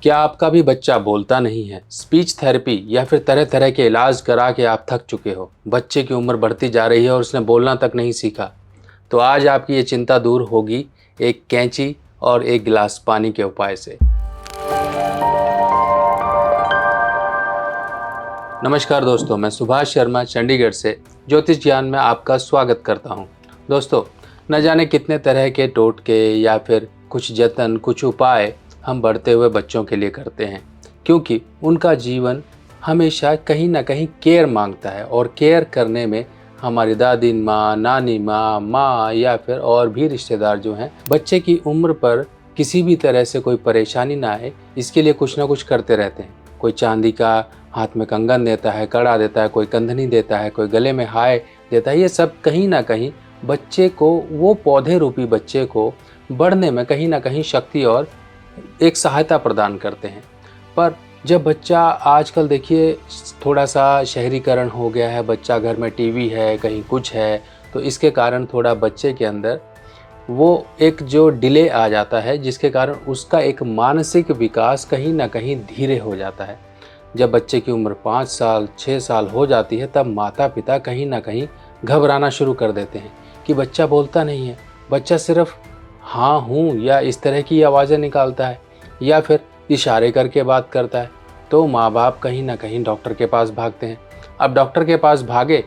क्या आपका भी बच्चा बोलता नहीं है? स्पीच थेरेपी या फिर तरह तरह के इलाज करा के आप थक चुके हो। बच्चे की उम्र बढ़ती जा रही है और उसने बोलना तक नहीं सीखा। तो आज आपकी ये चिंता दूर होगी एक कैंची और एक गिलास पानी के उपाय से। नमस्कार दोस्तों, मैं सुभाष शर्मा चंडीगढ़ से ज्योतिष ज्ञान में आपका स्वागत करता हूँ। दोस्तों, न जाने कितने तरह के टोटके या फिर कुछ जतन, कुछ उपाय हम बढ़ते हुए बच्चों के लिए करते हैं, क्योंकि उनका जीवन हमेशा कहीं ना कहीं केयर मांगता है और केयर करने में हमारी दादी माँ, नानी माँ, माँ या फिर और भी रिश्तेदार जो हैं, बच्चे की उम्र पर किसी भी तरह से कोई परेशानी ना आए, इसके लिए कुछ ना कुछ करते रहते हैं। कोई चांदी का हाथ में कंगन देता है, कड़ा देता है, कोई कंधनी देता है, कोई गले में हाय देता है। ये सब कहीं ना कहीं बच्चे को, वो पौधे रूपी बच्चे को बढ़ने में कहीं ना कहीं शक्ति और एक सहायता प्रदान करते हैं। पर जब बच्चा, आजकल देखिए थोड़ा सा शहरीकरण हो गया है, बच्चा घर में टीवी है, कहीं कुछ है, तो इसके कारण थोड़ा बच्चे के अंदर वो एक जो डिले आ जाता है, जिसके कारण उसका एक मानसिक विकास कहीं ना कहीं धीरे हो जाता है। जब बच्चे की उम्र 5 साल 6 साल हो जाती है, तब माता पिता कहीं ना कहीं घबराना शुरू कर देते हैं कि बच्चा बोलता नहीं है, बच्चा सिर्फ हाँ हूँ या इस तरह की आवाज़ें निकालता है या फिर इशारे करके बात करता है। तो माँ बाप कहीं ना कहीं डॉक्टर के पास भागते हैं। अब डॉक्टर के पास भागे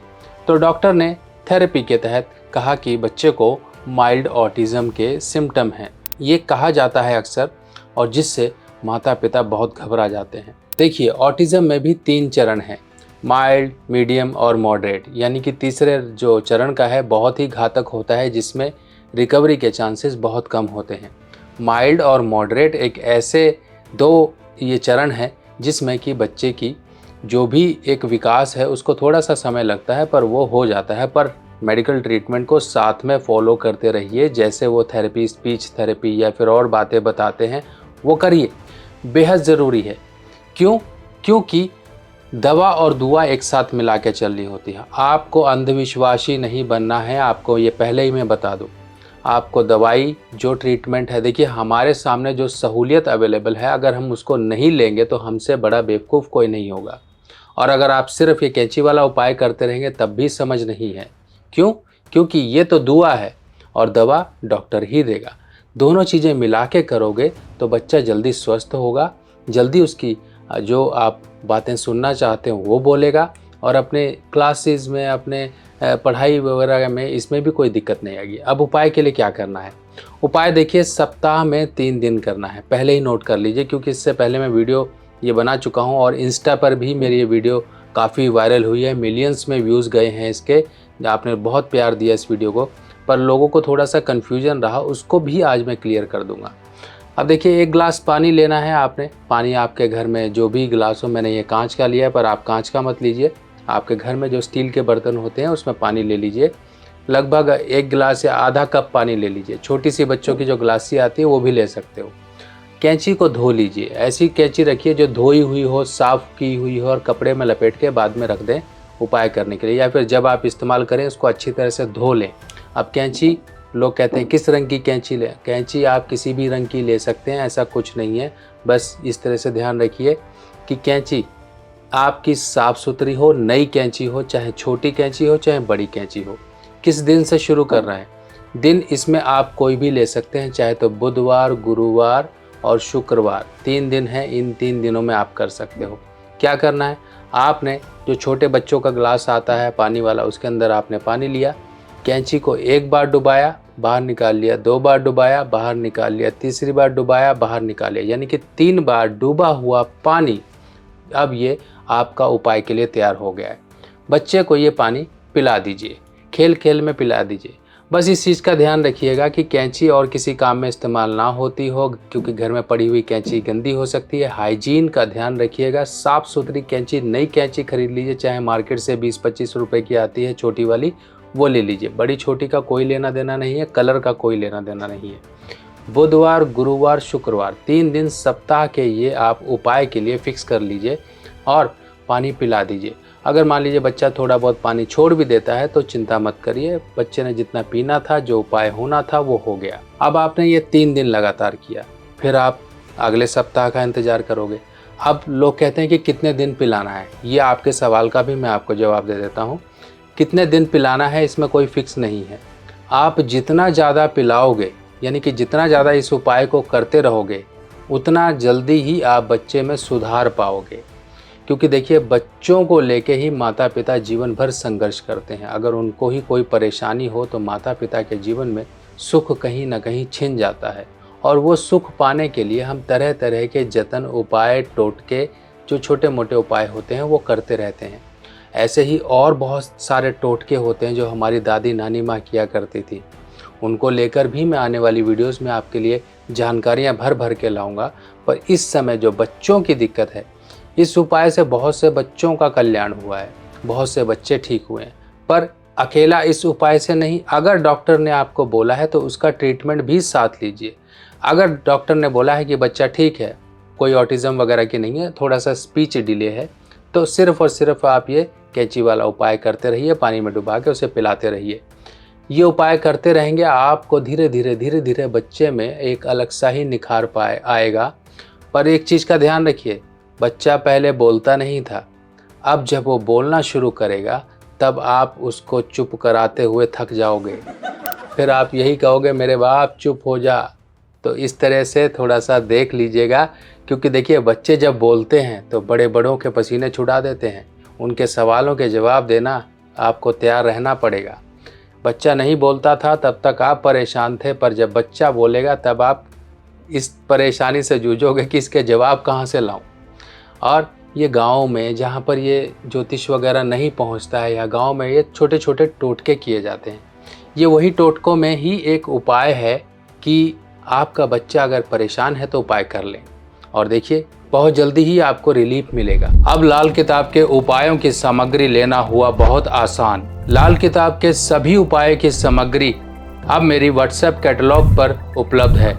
तो डॉक्टर ने थेरेपी के तहत कहा कि बच्चे को माइल्ड ऑटिज़म के सिम्टम हैं, ये कहा जाता है अक्सर, और जिससे माता पिता बहुत घबरा जाते हैं। देखिए, ऑटिज़म में भी 3 चरण हैं, माइल्ड, मीडियम और मॉडरेट, यानी कि तीसरे जो चरण का है बहुत ही घातक होता है, जिसमें रिकवरी के चांसेस बहुत कम होते हैं। माइल्ड और मॉडरेट एक ऐसे 2 ये चरण हैं जिसमें कि बच्चे की जो भी एक विकास है उसको थोड़ा सा समय लगता है, पर वो हो जाता है। पर मेडिकल ट्रीटमेंट को साथ में फॉलो करते रहिए, जैसे वो थेरेपी, स्पीच थेरेपी या फिर और बातें बताते हैं वो करिए, बेहद ज़रूरी है। क्यों? क्योंकि दवा और दुआ एक साथ मिला के चलनी होती है। आपको अंधविश्वासी नहीं बनना है, आपको ये पहले ही मैं बता दूं। आपको दवाई जो ट्रीटमेंट है, देखिए हमारे सामने जो सहूलियत अवेलेबल है, अगर हम उसको नहीं लेंगे तो हमसे बड़ा बेवकूफ़ कोई नहीं होगा। और अगर आप सिर्फ ये कैंची वाला उपाय करते रहेंगे तब भी समझ नहीं है। क्यों? क्योंकि ये तो दुआ है और दवा डॉक्टर ही देगा। दोनों चीज़ें मिला के करोगे तो बच्चा जल्दी स्वस्थ होगा, जल्दी उसकी जो आप बातें सुनना चाहते हो वो बोलेगा, और अपने क्लासेस में, अपने पढ़ाई वगैरह में, इसमें भी कोई दिक्कत नहीं आएगी। अब उपाय के लिए क्या करना है? उपाय देखिए, सप्ताह में 3 दिन करना है। पहले ही नोट कर लीजिए, क्योंकि इससे पहले मैं वीडियो ये बना चुका हूँ और इंस्टा पर भी मेरी ये वीडियो काफ़ी वायरल हुई है, मिलियंस में व्यूज़ गए हैं इसके। आपने बहुत प्यार दिया इस वीडियो को, पर लोगों को थोड़ा सा कन्फ्यूजन रहा, उसको भी आज मैं क्लियर कर दूँगा। अब देखिए, 1 गिलास पानी लेना है आपने। पानी आपके घर में जो भी गिलास हो, मैंने ये कांच का लिया है, पर आप कांच का मत लीजिए। आपके घर में जो स्टील के बर्तन होते हैं उसमें पानी ले लीजिए। लगभग 1 गिलास या आधा कप पानी ले लीजिए। छोटी सी बच्चों की जो गिलासी आती है वो भी ले सकते हो। कैंची को धो लीजिए। ऐसी कैंची रखिए जो धोई हुई हो, साफ़ की हुई हो, और कपड़े में लपेट के बाद में रख दें उपाय करने के लिए, या फिर जब आप इस्तेमाल करें उसको अच्छी तरह से धो लें। अब कैंची, लोग कहते हैं किस रंग की कैंची लें? कैंची आप किसी भी रंग की ले सकते हैं, ऐसा कुछ नहीं है। बस इस तरह से ध्यान रखिए कि कैंची आपकी साफ़ सुथरी हो, नई कैंची हो, चाहे छोटी कैंची हो चाहे बड़ी कैंची हो। किस दिन से शुरू कर रहे हैं? दिन इसमें आप कोई भी ले सकते हैं, चाहे तो बुधवार, गुरुवार और शुक्रवार, 3 दिन हैं। इन 3 दिनों में आप कर सकते हो। क्या करना है? आपने जो छोटे बच्चों का गिलास आता है पानी वाला, उसके अंदर आपने पानी लिया, कैंची को 1 बार डुबाया, बाहर निकाल लिया, 2 बार डुबाया, बाहर निकाल लिया, तीसरी बार डुबाया, बाहर निकाल लिया, यानी कि 3 बार डूबा हुआ पानी अब ये आपका उपाय के लिए तैयार हो गया है। बच्चे को ये पानी पिला दीजिए, खेल खेल में पिला दीजिए। बस इस चीज़ का ध्यान रखिएगा कि कैंची और किसी काम में इस्तेमाल ना होती हो, क्योंकि घर में पड़ी हुई कैंची गंदी हो सकती है। हाइजीन का ध्यान रखिएगा। साफ़ सुथरी कैंची, नई कैंची खरीद लीजिए, चाहे मार्केट से 20-25 रुपए की आती है छोटी वाली, वो ले लीजिए। बड़ी छोटी का कोई लेना देना नहीं है, कलर का कोई लेना देना नहीं है। बुधवार, गुरुवार, शुक्रवार, 3 दिन सप्ताह के ये आप उपाय के लिए फिक्स कर लीजिए और पानी पिला दीजिए। अगर मान लीजिए बच्चा थोड़ा बहुत पानी छोड़ भी देता है तो चिंता मत करिए, बच्चे ने जितना पीना था, जो उपाय होना था वो हो गया। अब आपने ये 3 दिन लगातार किया, फिर आप अगले सप्ताह का इंतज़ार करोगे। अब लोग कहते हैं कि कितने दिन पिलाना है, ये आपके सवाल का भी मैं आपको जवाब दे देता हूँ। कितने दिन पिलाना है इसमें कोई फिक्स नहीं है। आप जितना ज़्यादा पिलाओगे, यानी कि जितना ज़्यादा इस उपाय को करते रहोगे, उतना जल्दी ही आप बच्चे में सुधार पाओगे। क्योंकि देखिए, बच्चों को लेके ही माता पिता जीवन भर संघर्ष करते हैं। अगर उनको ही कोई परेशानी हो तो माता पिता के जीवन में सुख कहीं ना कहीं छिन जाता है, और वो सुख पाने के लिए हम तरह तरह के जतन, उपाय, टोटके, जो छोटे मोटे उपाय होते हैं वो करते रहते हैं। ऐसे ही और बहुत सारे टोटके होते हैं जो हमारी दादी नानी माँ किया करती थी। उनको लेकर भी मैं आने वाली वीडियोस में आपके लिए जानकारियाँ भर भर के लाऊंगा। पर इस समय जो बच्चों की दिक्कत है, इस उपाय से बहुत से बच्चों का कल्याण हुआ है, बहुत से बच्चे ठीक हुए हैं। पर अकेला इस उपाय से नहीं, अगर डॉक्टर ने आपको बोला है तो उसका ट्रीटमेंट भी साथ लीजिए। अगर डॉक्टर ने बोला है कि बच्चा ठीक है, कोई ऑटिज़म वगैरह की नहीं है, थोड़ा सा स्पीच डिले है, तो सिर्फ़ और सिर्फ आप ये कैंची वाला उपाय करते रहिए, पानी में डुबा के उसे पिलाते रहिए। ये उपाय करते रहेंगे, आपको धीरे धीरे बच्चे में एक अलग सा ही निखार आएगा। पर एक चीज़ का ध्यान रखिए, बच्चा पहले बोलता नहीं था, अब जब वो बोलना शुरू करेगा तब आप उसको चुप कराते हुए थक जाओगे। फिर आप यही कहोगे, मेरे बाप चुप हो जा। तो इस तरह से थोड़ा सा देख लीजिएगा, क्योंकि देखिए, बच्चे जब बोलते हैं तो बड़े बड़ों के पसीने छुड़ा देते हैं। उनके सवालों के जवाब देना आपको तैयार रहना पड़ेगा। बच्चा नहीं बोलता था तब तक आप परेशान थे, पर जब बच्चा बोलेगा तब आप इस परेशानी से जूझोगे कि इसके जवाब कहाँ से लाऊं। और ये गाँव में जहाँ पर ये ज्योतिष वगैरह नहीं पहुँचता है, या गाँव में ये छोटे छोटे टोटके किए जाते हैं, ये वही टोटकों में ही एक उपाय है कि आपका बच्चा अगर परेशान है तो उपाय कर लें, और देखिए बहुत जल्दी ही आपको रिलीफ मिलेगा। अब लाल किताब के उपायों की सामग्री लेना हुआ बहुत आसान। लाल किताब के सभी उपाय की सामग्री अब मेरी व्हाट्सएप कैटलॉग पर उपलब्ध है।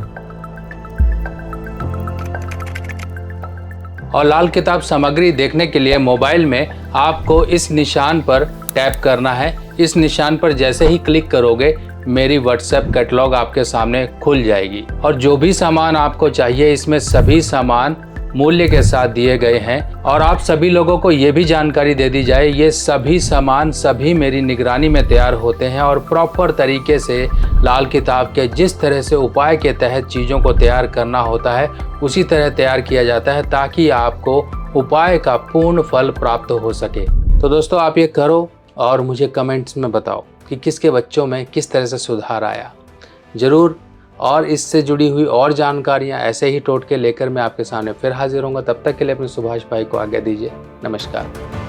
और लाल किताब सामग्री देखने के लिए मोबाइल में आपको इस निशान पर टैप करना है। इस निशान पर जैसे ही क्लिक करोगे, मेरी व्हाट्सएप कैटलॉग आपके सामने खुल जाएगी, और जो भी सामान आपको चाहिए, इसमें सभी सामान मूल्य के साथ दिए गए हैं। और आप सभी लोगों को ये भी जानकारी दे दी जाए, ये सभी सामान सभी मेरी निगरानी में तैयार होते हैं, और प्रॉपर तरीके से लाल किताब के जिस तरह से उपाय के तहत चीज़ों को तैयार करना होता है उसी तरह तैयार किया जाता है, ताकि आपको उपाय का पूर्ण फल प्राप्त हो सके। तो दोस्तों, आप ये करो और मुझे कमेंट्स में बताओ कि किसके बच्चों में किस तरह से सुधार आया। ज़रूर, और इससे जुड़ी हुई और जानकारियाँ, ऐसे ही टोटके लेकर मैं आपके सामने फिर हाजिर होऊंगा। तब तक के लिए अपने सुभाष भाई को आज्ञा दीजिए। नमस्कार।